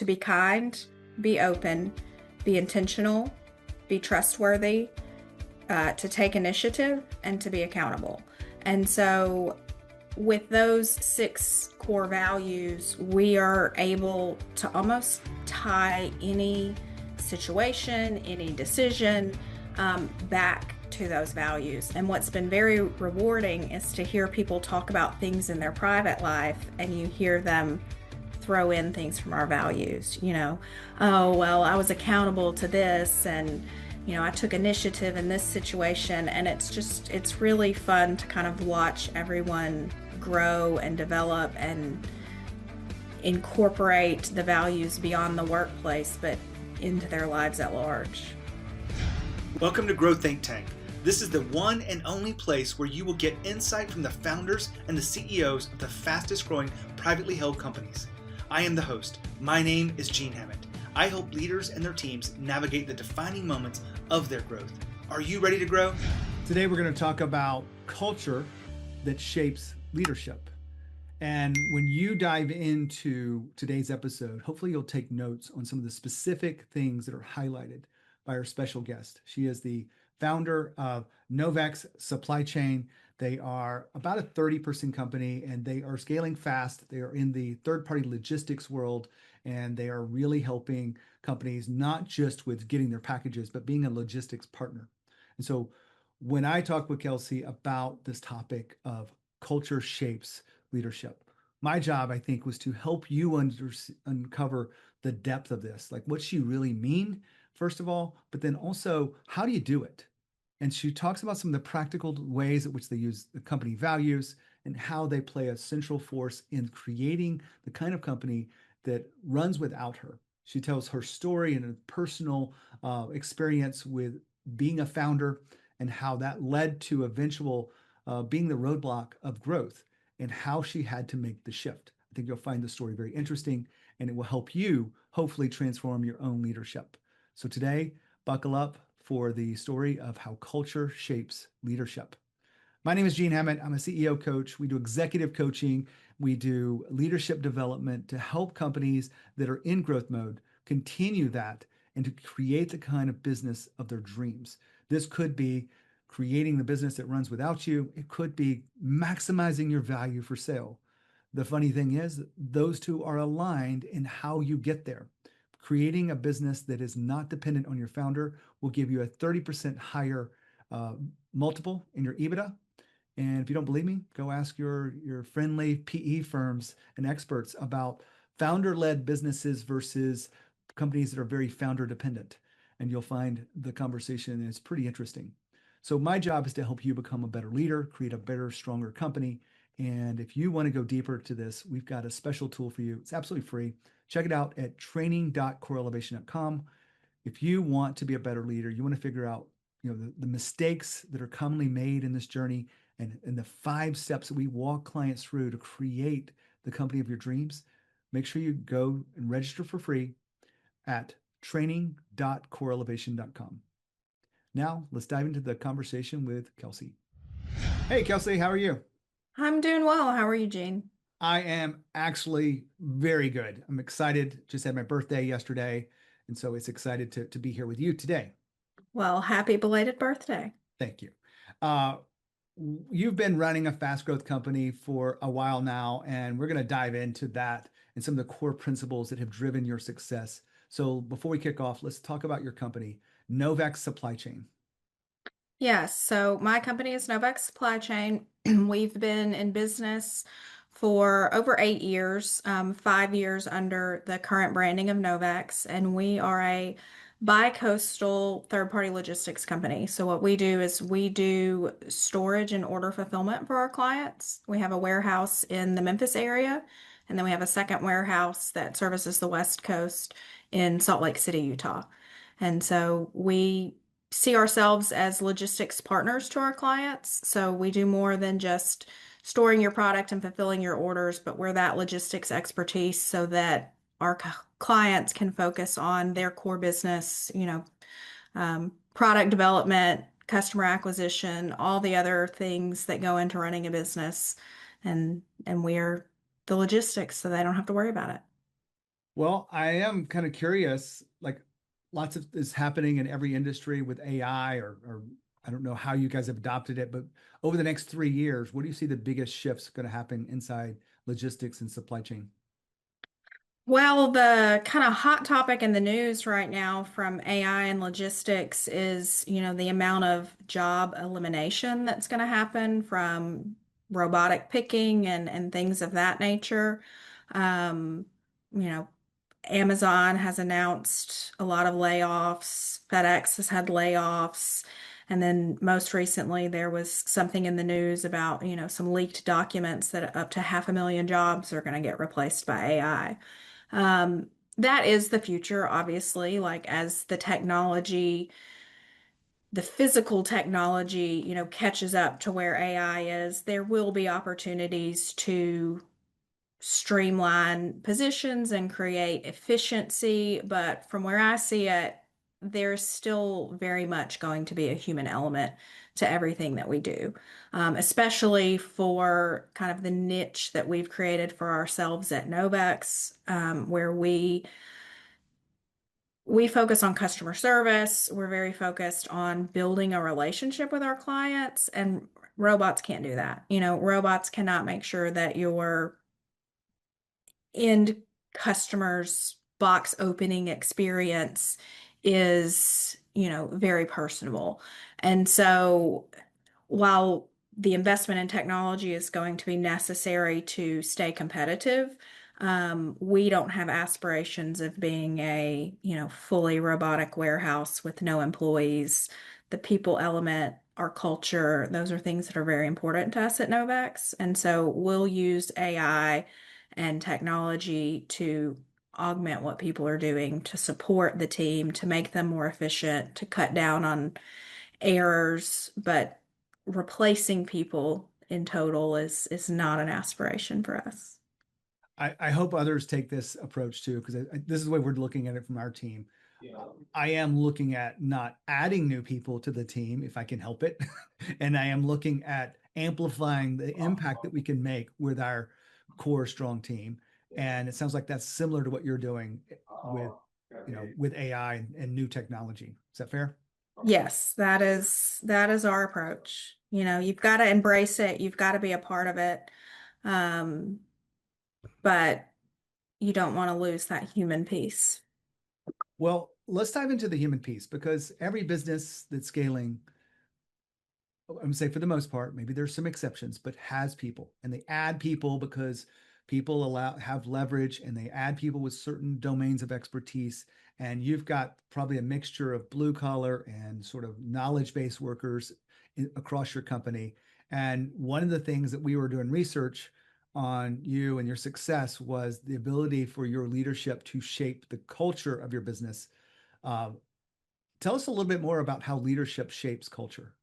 to be kind, be open, be intentional, be trustworthy, to take initiative, and to be accountable. And so with those 6 core values, we are able to almost tie any situation, any decision back to those values. And what's been very rewarding is to hear people talk about things in their private life, and you hear them throw in things from our values. Oh, well, I was accountable to this, and I took initiative in this situation. And it's really fun to kind of watch everyone grow and develop and incorporate the values beyond the workplace, but into their lives at large. Welcome to Grow Think Tank. This is the one and only place where you will get insight from the founders and the CEOs of the fastest growing privately held companies. I am the host. My name is Gene Hammett. I help leaders and their teams navigate the defining moments of their growth. Are you ready to grow? Today we're going to talk about culture that shapes leadership. And when you dive into today's episode, hopefully you'll take notes on some of the specific things that are highlighted by our special guest. She is the founder of NovEx Supply Chain. They are about a 30-person company, and they are scaling fast. They are in the third-party logistics world, and they are really helping companies not just with getting their packages, but being a logistics partner. And so when I talk with Kelsey about this topic of culture shapes leadership, my job, I think, was to help you uncover the depth of this, like what you really mean, first of all, but then also, how do you do it? And she talks about some of the practical ways in which they use the company values and how they play a central force in creating the kind of company that runs without her. She tells her story and a personal experience with being a founder and how that led to eventual being the roadblock of growth and how she had to make the shift. I think you'll find the story very interesting, and it will help you hopefully transform your own leadership. So today, buckle up for the story of how culture shapes leadership. My name is Gene Hammett. I'm a CEO coach. We do executive coaching. We do leadership development to help companies that are in growth mode continue that and to create the kind of business of their dreams. This could be creating the business that runs without you. It could be maximizing your value for sale. The funny thing is, those two are aligned in how you get there. Creating a business that is not dependent on your founder will give you a 30% higher multiple in your EBITDA. And if you don't believe me, go ask your friendly PE firms and experts about founder-led businesses versus companies that are very founder dependent. And you'll find the conversation is pretty interesting. So my job is to help you become a better leader, create a better, stronger company. And if you want to go deeper to this, we've got a special tool for you. It's absolutely free. Check it out at training.coreelevation.com. If you want to be a better leader, you want to figure out the mistakes that are commonly made in this journey and the 5 steps that we walk clients through to create the company of your dreams, make sure you go and register for free at training.coreelevation.com. Now, let's dive into the conversation with Kelsey. Hey, Kelsey, how are you? I'm doing well. How are you, Gene? I am actually very good. I'm excited. Just had my birthday yesterday, and so it's excited to be here with you today. Well, happy belated birthday. Thank you. You've been running a fast growth company for a while now, and we're going to dive into that and some of the core principles that have driven your success. So before we kick off, let's talk about your company, NovEx Supply Chain. Yes, so my company is NovEx Supply Chain. We've been in business for over 8 years, 5 years under the current branding of NovEx, and we are a bi-coastal third-party logistics company. So what we do is we do storage and order fulfillment for our clients. We have a warehouse in the Memphis area, and then we have a second warehouse that services the West Coast in Salt Lake City, Utah. And so we see ourselves as logistics partners to our clients. So we do more than just storing your product and fulfilling your orders, but we're that logistics expertise so that our clients can focus on their core business, product development, customer acquisition, all the other things that go into running a business. And we're the logistics, so they don't have to worry about it. Well, I am kind of curious, like lots of is happening in every industry with AI or I don't know how you guys have adopted it, but over the next 3 years, what do you see the biggest shifts going to happen inside logistics and supply chain? Well, the kind of hot topic in the news right now from AI and logistics is, the amount of job elimination that's going to happen from robotic picking and things of that nature. Um, you know, Amazon has announced a lot of layoffs. FedEx has had layoffs. And then most recently, there was something in the news about, some leaked documents that up to 500,000 jobs are going to get replaced by AI. Um, that is the future, obviously, like as the physical technology, catches up to where AI is, there will be opportunities to streamline positions and create efficiency. But from where I see it, there's still very much going to be a human element to everything that we do, especially for kind of the niche that we've created for ourselves at NovEx, where we focus on customer service. We're very focused on building a relationship with our clients, and robots can't do that. Robots cannot make sure that your end customer's box opening experience is, very personable. And so while the investment in technology is going to be necessary to stay competitive, we don't have aspirations of being a, fully robotic warehouse with no employees. The people element, our culture, those are things that are very important to us at Novex. And so we'll use AI and technology to augment what people are doing, to support the team, to make them more efficient, to cut down on errors, but replacing people in total is not an aspiration for us. I hope others take this approach too, because this is the way we're looking at it from our team. I am looking at not adding new people to the team if I can help it. And I am looking at amplifying the impact that we can make with our core strong team. And it sounds like that's similar to what you're doing with, with AI and new technology. Is that fair? Yes, that is our approach. You've got to embrace it, you've got to be a part of it. Um, but you don't want to lose that human piece. Well, let's dive into the human piece because every business that's scaling, I'm gonna say for the most part, maybe there's some exceptions, but has people and they add people because people have leverage and they add people with certain domains of expertise. And you've got probably a mixture of blue collar and sort of knowledge-based workers across your company. And one of the things that we were doing research on you and your success was the ability for your leadership to shape the culture of your business. Uh, Tell us a little bit more about how leadership shapes culture.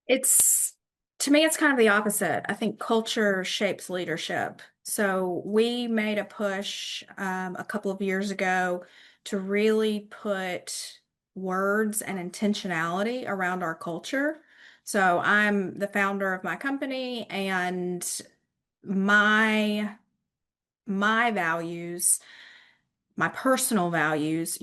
It's To me, it's kind of the opposite. I think culture shapes leadership. So we made a push a couple of years ago to really put words and intentionality around our culture. So I'm the founder of my company, and my my values, my personal values,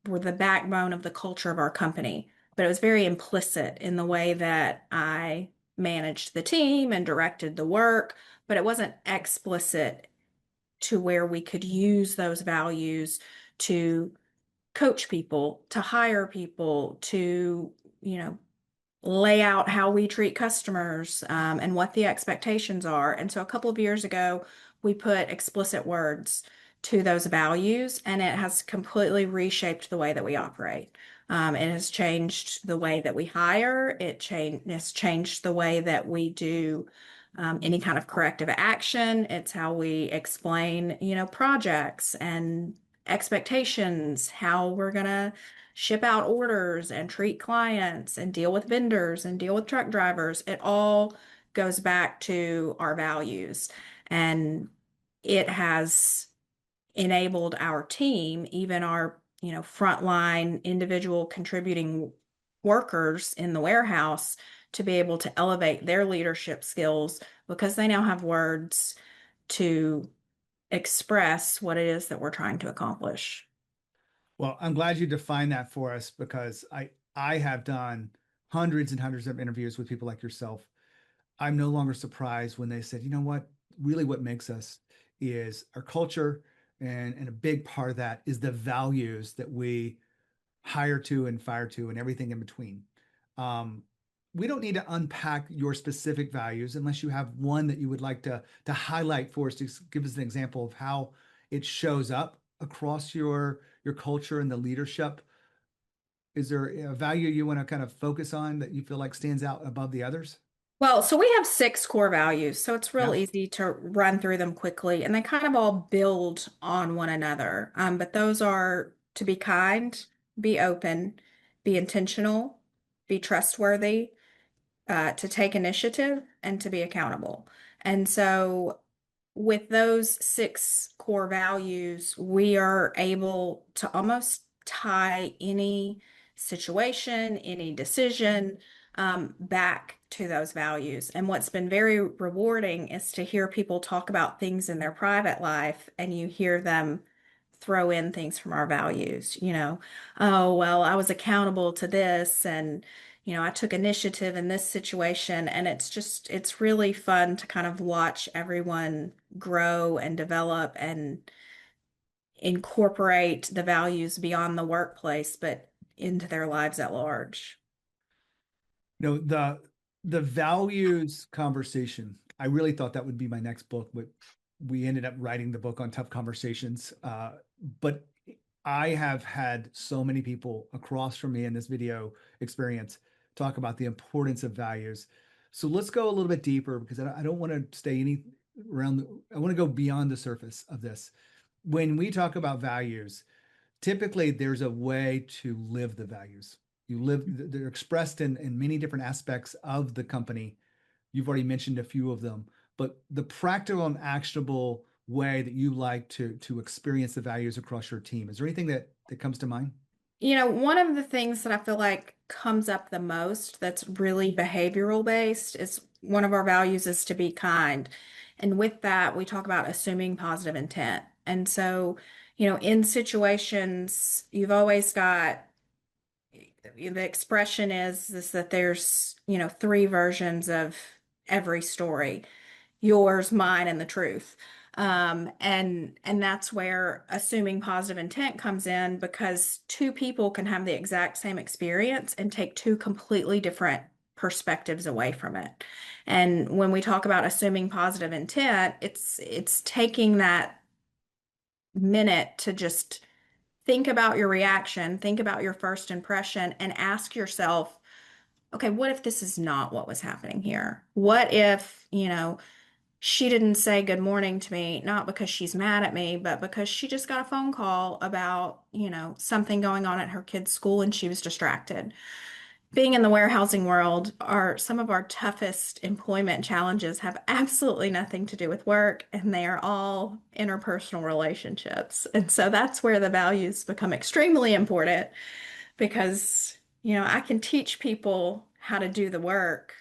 were the backbone of the culture of our company. But it was very implicit in the way that I managed the team and directed the work, but it wasn't explicit to where we could use those values to coach people, to hire people, to, lay out how we treat customers, and what the expectations are. And so a couple of years ago, we put explicit words to those values, and it has completely reshaped the way that we operate. It has changed the way that we hire. It's changed the way that we do any kind of corrective action. It's how we explain, projects and expectations, how we're gonna ship out orders and treat clients and deal with vendors and deal with truck drivers. It all goes back to our values. And it has enabled our team, even our, frontline individual contributing workers in the warehouse, to be able to elevate their leadership skills because they now have words to express what it is that we're trying to accomplish. Well, I'm glad you defined that for us because I have done hundreds and hundreds of interviews with people like yourself. I'm no longer surprised when they said, you know what, really what makes us is our culture, and a big part of that is the values that we hire to and fire to and everything in between. Um, we don't need to unpack your specific values unless you have one that you would like to highlight for us to give us an example of how it shows up across your culture and the leadership. Is there a value you want to kind of focus on that you feel like stands out above the others? Well, so we have six core values, so it's real Yeah. easy to run through them quickly, and they kind of all build on one another. But those are to be kind, be open, be intentional, be trustworthy, to take initiative, and to be accountable. And so, with those six core values, we are able to almost tie any situation, any decision, back to those values. And what's been very rewarding is to hear people talk about things in their private life and you hear them throw in things from our values, oh, well, I was accountable to this and I took initiative in this situation, and it's really fun to kind of watch everyone grow and develop and incorporate the values beyond the workplace, but into their lives at large. No, the values conversation. I really thought that would be my next book, but we ended up writing the book on tough conversations. But I have had so many people across from me in this video experience talk about the importance of values. So let's go a little bit deeper because I don't want to stay any around. I want to go beyond the surface of this. When we talk about values, typically there's a way to live the values. You live, they're expressed in many different aspects of the company. You've already mentioned a few of them, but the practical and actionable way that you like to experience the values across your team, is there anything that comes to mind? One of the things that I feel like comes up the most that's really behavioral based is one of our values is to be kind. And with that, we talk about assuming positive intent. And so, in situations, you've always got the expression is that there's, three versions of every story, yours, mine, and the truth. And that's where assuming positive intent comes in because two people can have the exact same experience and take two completely different perspectives away from it. And when we talk about assuming positive intent, it's taking that minute to just think about your reaction, think about your first impression, and ask yourself, okay, what if this is not what was happening here? What if, she didn't say good morning to me, not because she's mad at me, but because she just got a phone call about, something going on at her kid's school and she was distracted. Being in the warehousing world, some of our toughest employment challenges have absolutely nothing to do with work, and they are all interpersonal relationships. And so that's where the values become extremely important because, I can teach people how to do the work.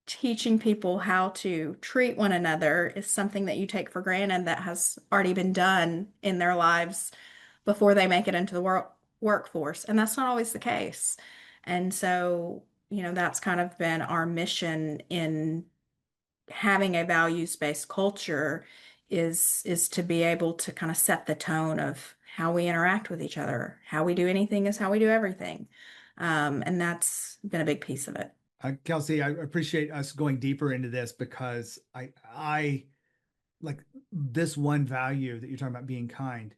Teaching people how to treat one another is something that you take for granted that has already been done in their lives before they make it into the workforce. And that's not always the case. And so, that's kind of been our mission in having a values-based culture is to be able to kind of set the tone of how we interact with each other. How we do anything is how we do everything. And that's been a big piece of it. Kelsey, I appreciate us going deeper into this because I like this one value that you're talking about, being kind.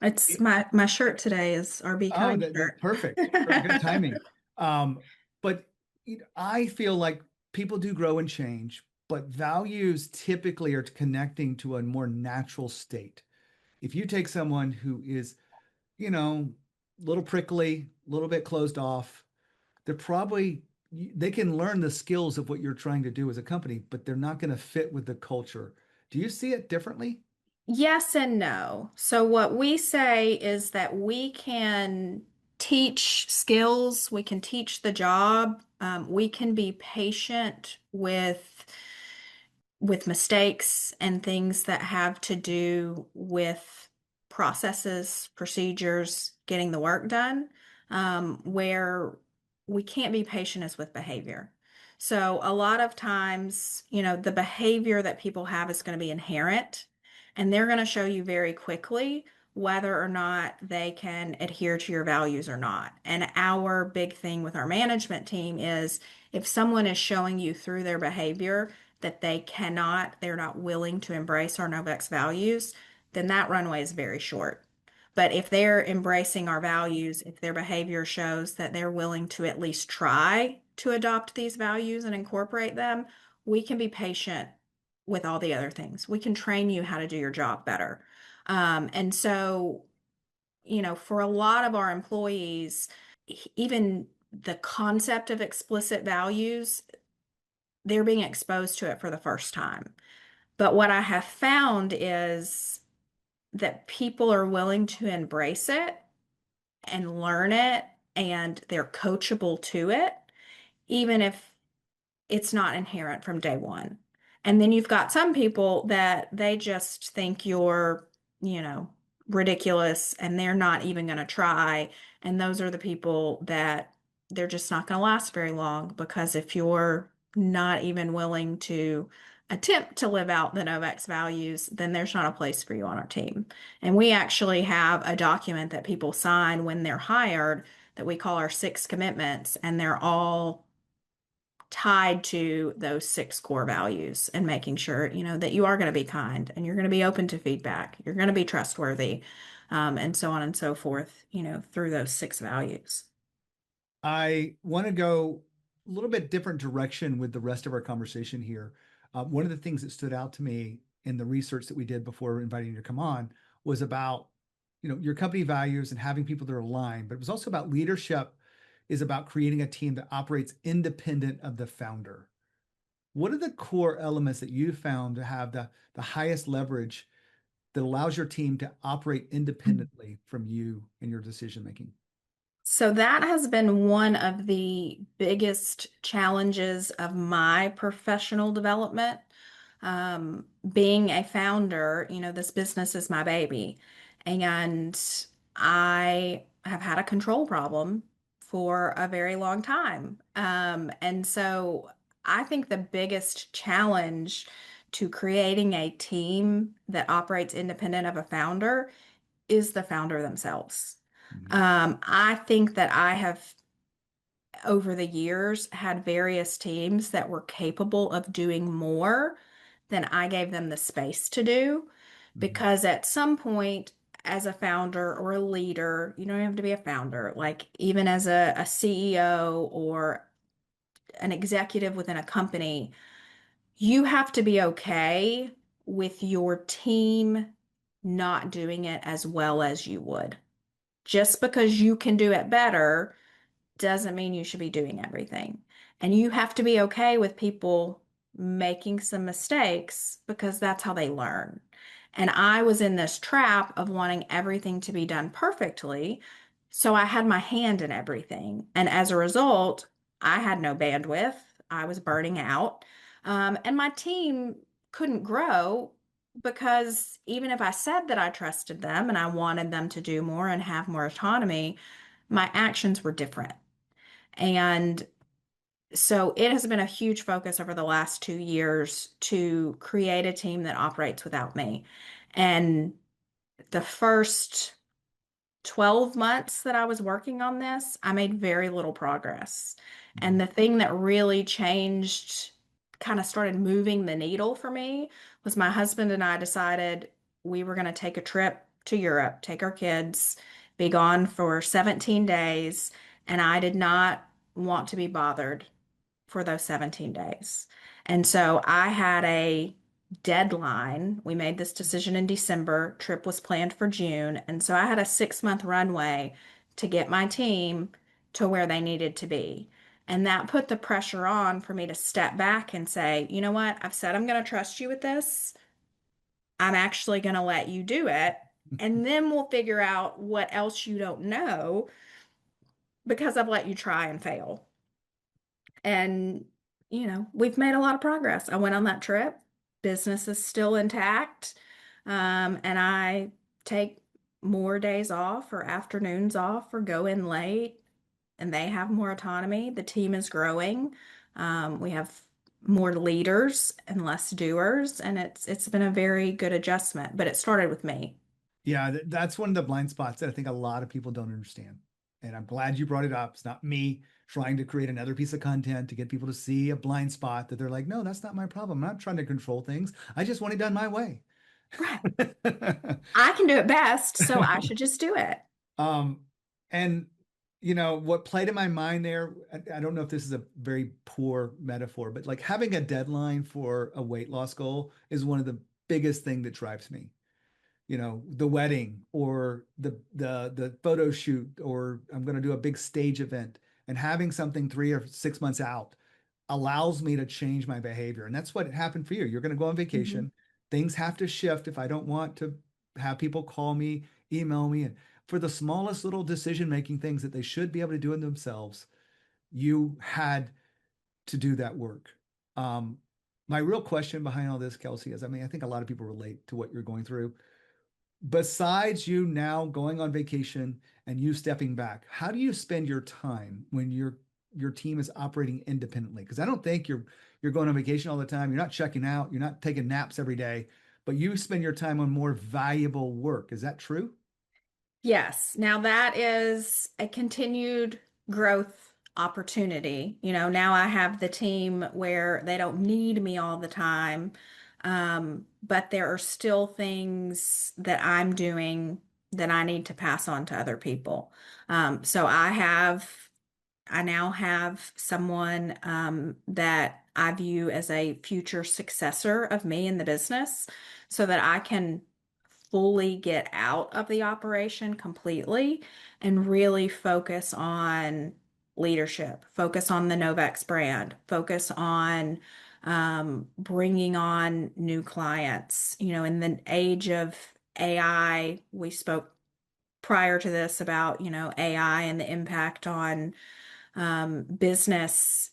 It's It, my shirt today is our Be oh, Kind that's shirt. perfect. Good timing. But I feel like people do grow and change, but values typically are connecting to a more natural state. If you take someone who is, a little prickly, a little bit closed off, they're probably they can learn the skills of what you're trying to do as a company, but they're not going to fit with the culture. Do you see it differently? Yes and no. So what we say is that we can teach skills, we can teach the job, we can be patient with with mistakes and things that have to do with processes, procedures, getting the work done, where we can't be patient as with behavior. So a lot of times, the behavior that people have is going to be inherent, and they're going to show you very quickly whether or not they can adhere to your values or not. And our big thing with our management team is if someone is showing you through their behavior that they're not willing to embrace our NovEx values, then that runway is very short. But if they're embracing our values, if their behavior shows that they're willing to at least try to adopt these values and incorporate them, we can be patient with all the other things. We can train you how to do your job better. And so, for a lot of our employees, even the concept of explicit values, they're being exposed to it for the first time. But what I have found is that people are willing to embrace it and learn it, and they're coachable to it, even if it's not inherent from day one. And then you've got some people that they just think you're, you know, ridiculous and they're not even going to try. And those are the people that they're just not going to last very long because if you're not even willing to attempt to live out the NovEx values, then there's not a place for you on our team. And we actually have a document that people sign when they're hired that we call our 6 commitments, and they're all tied to those 6 core values and making sure, that you are going to be kind and you're going to be open to feedback, you're going to be trustworthy, and so on and so forth, through those 6 values. I want to go a little bit different direction with the rest of our conversation here. One of the things that stood out to me in the research that we did before inviting you to come on was about, your company values and having people that are aligned, but it was also about leadership is about creating a team that operates independent of the founder. What are the core elements that you found to have the highest leverage that allows your team to operate independently from you and your decision making? So that has been one of the biggest challenges of my professional development. Being a founder, this business is my baby, and I have had a control problem for a very long time. And so I think the biggest challenge to creating a team that operates independent of a founder is the founder themselves. Mhm. I think that I have, over the years, had various teams that were capable of doing more than I gave them the space to do. Mhm. Because at some point, as a founder or a leader, you don't have to be a founder, like even as a CEO or an executive within a company, you have to be okay with your team not doing it as well as you would. Just because you can do it better doesn't mean you should be doing everything. And you have to be okay with people making some mistakes because that's how they learn. And I was in this trap of wanting everything to be done perfectly. So I had my hand in everything. And as a result, I had no bandwidth. I was burning out. And my team couldn't grow because even if I said that I trusted them and I wanted them to do more and have more autonomy, my actions were different. And so it has been a huge focus over the last 2 years to create a team that operates without me. And the first 12 months that I was working on this, I made very little progress. And Mhm. the thing that really changed, kind of started moving the needle for me, was my husband and I decided we were going to take a trip to Europe, take our kids, be gone for 17 days. And I did not want to be bothered for those 17 days. And so I had a deadline. We made this decision in December. Trip was planned for June. And so I had a 6 month runway to get my team to where they needed to be. And that put the pressure on for me to step back and say, you know what? I've said I'm going to trust you with this. I'm actually going to let you do it. And then we'll figure out what else you don't know because I've let you try and fail. And, we've made a lot of progress. I went on that trip. business is still intact. And I take more days off or afternoons off or go in late, and they have more autonomy. The team is growing. We have more leaders and less doers, and it's been a very good adjustment, but it started with me. Yeah, that's one of the blind spots that I think a lot of people don't understand. And I'm glad you brought it up. It's not me trying to create another piece of content to get people to see a blind spot that they're like, no, that's not my problem. I'm not trying to control things. I just want it done my way. Right. I can do it best, so I should just do it. Um, and what played in my mind there, I don't know if this is a very poor metaphor, but like having a deadline for a weight loss goal is one of the biggest thing that drives me. The wedding or the photo shoot, or I'm going to do a big stage event, and having something 3 or 6 months out allows me to change my behavior. And that's what happened for you. You're going to go on Mhm. vacation. Things have to shift if I don't want to have people call me, email me, and for the smallest little decision making things that they should be able to do in themselves, you had to do that work. Um, my real question behind all this, Kelsey, is, I mean, I think a lot of people relate to what you're going through. Besides you now going on vacation and you stepping back, how do you spend your time when your team is operating independently? Because I don't think you're going on vacation all the time. You're not checking out. You're not taking naps every day, but you spend your time on more valuable work. Is that true? Yes. Now that is a continued growth opportunity. Now I have the team where they don't need me all the time. But there are still things that I'm doing that I need to pass on to other people. So I now have someone that I view as a future successor of me in the business so that I can fully get out of the operation completely and really focus on leadership, focus on the NovEx brand, focus on bringing on new clients. In the age of AI, we spoke prior to this about, AI and the impact on business.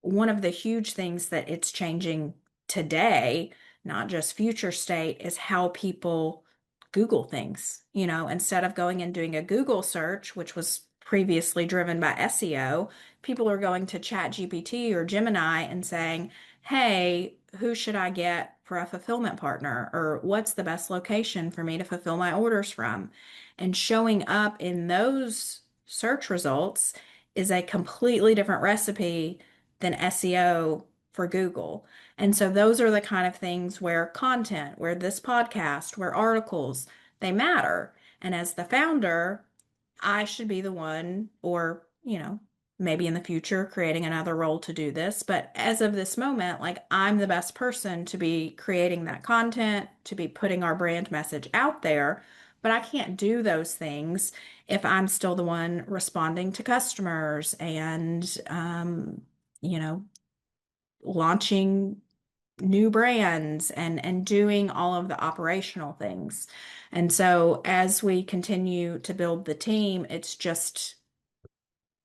One of the huge things that it's changing today, not just future state, is how people Google things. Instead of going and doing a Google search, which was previously driven by SEO, people are going to ChatGPT or Gemini and saying, hey, who should I get for a fulfillment partner? Or what's the best location for me to fulfill my orders from? And showing up in those search results is a completely different recipe than SEO for Google. And so those are the kind of things where content, where this podcast, where articles, they matter. And as the founder, I should be the one, or, maybe in the future creating another role to do this. But as of this moment, like I'm the best person to be creating that content, to be putting our brand message out there. But I can't do those things if I'm still the one responding to customers and, you know, launching new brands and doing all of the operational things. And so as we continue to build the team, it's just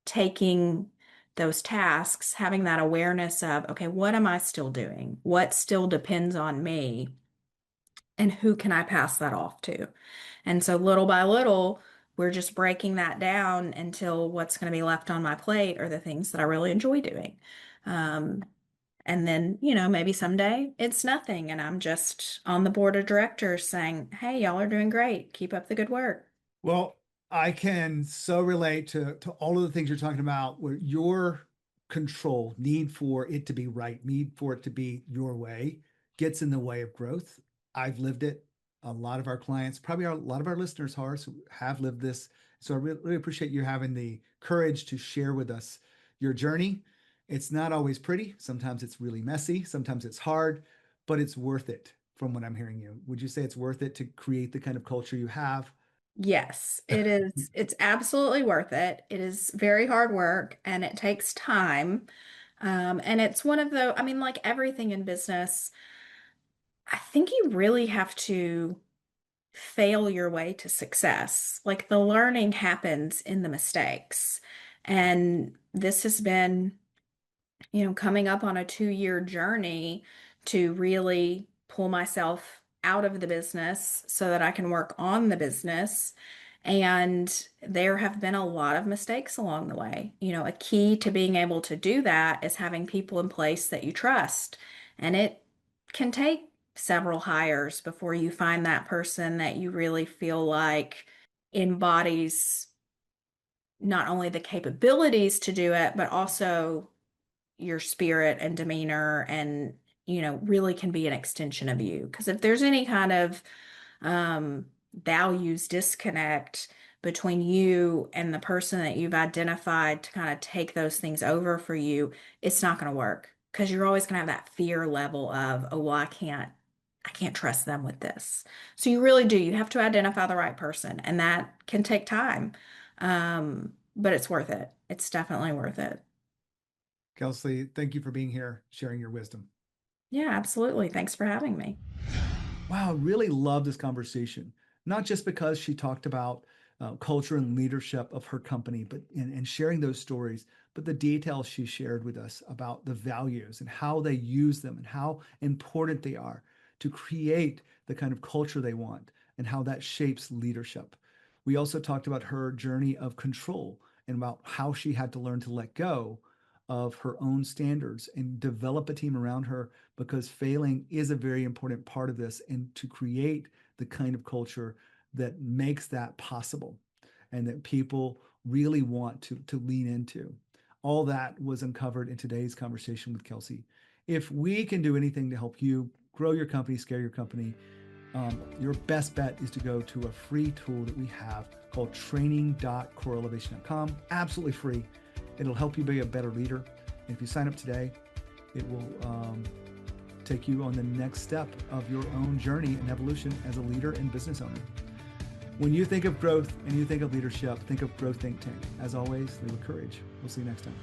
taking those tasks, having that awareness of, okay, what am I still doing? What still depends on me? And who can I pass that off to? And so little by little, we're just breaking that down until what's going to be left on my plate are the things that I really enjoy doing. Um, and then, maybe someday it's nothing and I'm just on the board of directors saying, hey, y'all are doing great. Keep up the good work. Well, I can so relate to all of the things you're talking about, where your control, need for it to be right, need for it to be your way, gets in the way of growth. I've lived it. A lot of our clients, probably a lot of our listeners, Horace, have lived this. So I really appreciate you having the courage to share with us your journey. It's not always pretty. Sometimes it's really messy. Sometimes it's hard, but it's worth it from what I'm hearing you. Would you say it's worth it to create the kind of culture you have? Yes, it is. It's absolutely worth it. It is very hard work and it takes time. And it's one of the, I mean, like everything in business, I think you really have to fail your way to success. Like the learning happens in the mistakes. And this has been, coming up on a 2-year journey to really pull myself out of the business so that I can work on the business. And there have been a lot of mistakes along the way. A key to being able to do that is having people in place that you trust. And it can take several hires before you find that person that you really feel like embodies not only the capabilities to do it, but also your spirit and demeanor and, really can be an extension of you. Because if there's any kind of values disconnect between you and the person that you've identified to kind of take those things over for you, it's not going to work because you're always going to have that fear level of, oh, well, I can't trust them with this. So you really do. You have to identify the right person, and that can take time. But it's worth it. It's definitely worth it. Kelsey, thank you for being here, sharing your wisdom. Yeah, absolutely. Thanks for having me. Wow, I really love this conversation, not just because she talked about culture and leadership of her company, but and sharing those stories, but the details she shared with us about the values and how they use them and how important they are to create the kind of culture they want and how that shapes leadership. We also talked about her journey of control and about how she had to learn to let go of her own standards and develop a team around her, because failing is a very important part of this, and to create the kind of culture that makes that possible and that people really want to lean into. All that was uncovered in today's conversation with Kelsey. If we can do anything to help you grow your company, scale your company, your best bet is to go to a free tool that we have called training.coreelevation.com. Absolutely free. It'll help you be a better leader. And if you sign up today, it will take you on the next step of your own journey and evolution as a leader and business owner. When you think of growth and you think of leadership, think of Growth Think Tank. As always, lead with courage. We'll see you next time.